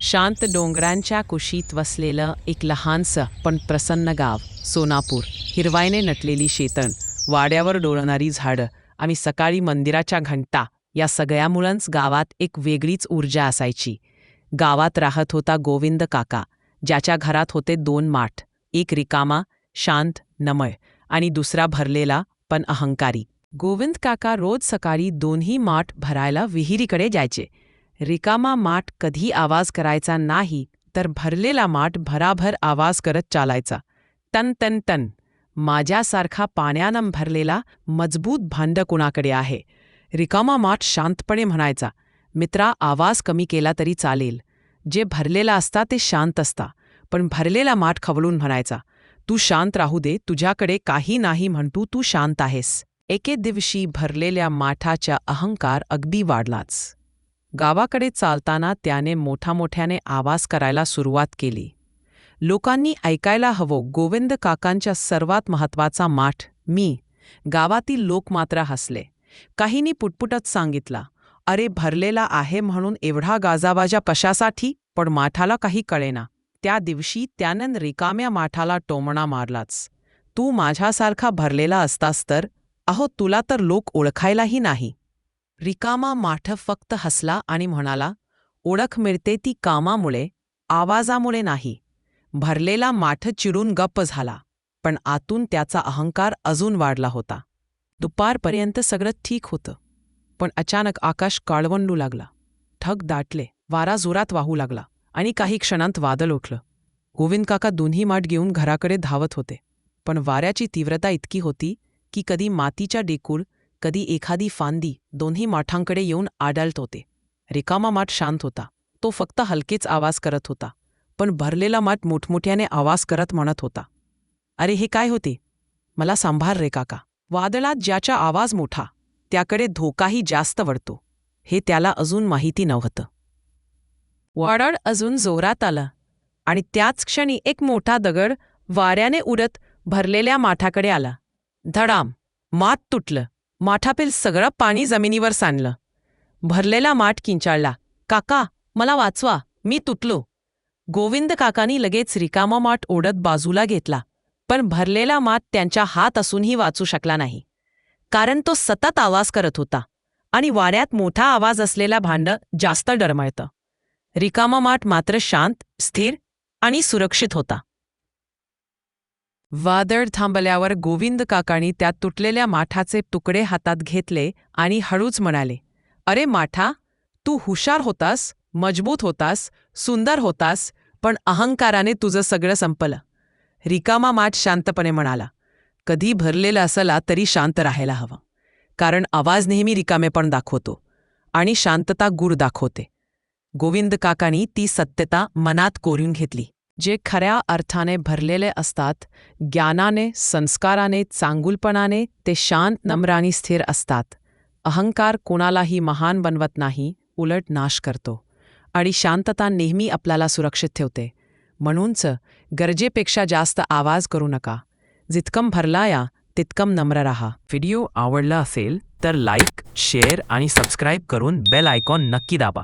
शांत डोंगरांच्या कुशीत वसलेलं एक लहानसं पण प्रसन्न गाव सोनापूर. हिरवाईने नटलेली शेतण, वाड्यावर डोलणारी झाडं आणि सकाळी मंदिराच्या घंटा, या सगळ्यामुळंच गावात एक वेगळीच ऊर्जा असायची. गावात राहत होता गोविंद काका, ज्याच्या घरात होते 2 माठ, एक रिकामा, शांत, नमळ आणि दुसरा भरलेला पण अहंकारी. गोविंद काका रोज सकाळी दोन्ही माठ भरायला विहिरीकडे जायचे. रिकामा माठ कधी आवाज करायचा नाही, तर भरलेला माठ भराभर आवाज करत चालायचा. टन टन टन. माझ्यासारखा पाण्यानं भरलेला मजबूत भांड कुणाकडे आहे? रिकामा माठ शांतपणे म्हणायचा, मित्रा, आवाज कमी केला तरी चालेल. जे भरलेला असता ते शांत असता. पण भरलेला माठ खवळून म्हणायचा, तू शांत राहू दे, तुझ्याकडे काही नाही म्हणतो, तू शांत आहेस. एके दिवशी भरलेल्या माठाचा अहंकार अगदी वाढलाच. गावाकडे चालताना त्याने मोठ्याने आवाज करायला सुरुवात केली. लोकांनी ऐकायला हवं, गोविंद काकांच्या सर्वात महत्वाचा माठ मी. गावातील लोक मात्र हसले. काहींनी पुटपुटत सांगितला, अरे, भरलेला आहे म्हणून एवढा गाजावाजा कशासाठी? पण माठाला काही कळेना. त्या दिवशी त्यानं रिकाम्या माठाला टोमणा मारलाच. तू माझ्यासारखा भरलेला असतास तर, अहो, तुला तर लोक ओळखायलाही नाही. रिकामा माठ फक्त हसला आणि म्हणाला, ओळख मिळते ती कामामुळे, आवाजामुळे नाही. भरलेला माठ चिडून गप्प झाला, पण आतून त्याचा अहंकार अजून वाढला होता. दुपारपर्यंत सगळं ठीक होतं, पण अचानक आकाश काळवंडू लागला. ढग दाटले, वारा जोरात वाहू लागला आणि काही क्षणांत वादळ उठलं. गोविंद काका दोन्ही माठ घेऊन घराकडे धावत होते, पण वाऱ्याची तीव्रता इतकी होती की कधी मातीच्या डेकूळ, कधी एखादी फांदी दोन्ही माठांकडे येऊन आदळत होते. रिकामा माठ शांत होता, तो फक्त हलकेच आवाज करत होता. पण भरलेला माठ मोठमोठ्याने आवाज करत म्हणत होता, अरे, हे काय होते? मला सांभाळ रे काका. वादळात ज्याचा आवाज मोठा, त्याकडे धोकाही जास्त वाढतो, हे त्याला अजून माहिती नव्हतं. वादळ अजून जोरात आलं आणि त्याच क्षणी एक मोठा दगड वाऱ्याने उडत भरलेल्या माठाकडे आला. धडाम! माठ तुटलं. माठातील सगळं पाणी जमिनीवर सांडलं. भरलेला माठ किंचाळला, काका, मला वाचवा, मी तुटलो. गोविंद काकांनी लगेच रिकामा माठ ओढत बाजूला घेतला, पण भरलेला माठ त्यांच्या हात असूनही वाचू शकला नाही. कारण तो सतत आवाज करत होता आणि वाऱ्यात मोठा आवाज असलेला भांड जास्त डरमळतं. रिकामा माठ मात्र शांत, स्थिर आणि सुरक्षित होता. वादळ थांबल्यावर गोविंद काकांनी त्या तुटलेल्या माठाचे तुकडे हातात घेतले आणि हळूच म्हणाले, अरे माठा, तू हुशार होतास, मजबूत होतास, सुंदर होतास, पण अहंकाराने तुझं सगळं संपलं. रिकामा माठ शांतपणे म्हणाला, कधी भरलेला असला तरी शांत राहायला हवं, कारण आवाज नेहमी रिकामेपण दाखवतो आणि शांतता गूढ दाखवते. गोविंद काकांनी ती सत्यता मनात कोरून घेतली. जे खऱ्या अर्थाने भरलेले असतात, ज्ञानाने, संस्काराने, चांगुलपणाने, ते शांत, नम्र आणि स्थिर असतात. अहंकार कोणालाही महान बनवत नाही, उलट नाश करतो. आणि शांतता नेहमी आपल्याला सुरक्षित ठेवते. म्हणूनच गरजेपेक्षा जास्त आवाज करू नका. जितकं भरलाया तितकं नम्र राहा. व्हिडिओ आवडला असेल तर लाईक, शेअर आणि सबस्क्राईब करून बेल आयकॉन नक्की दाबा.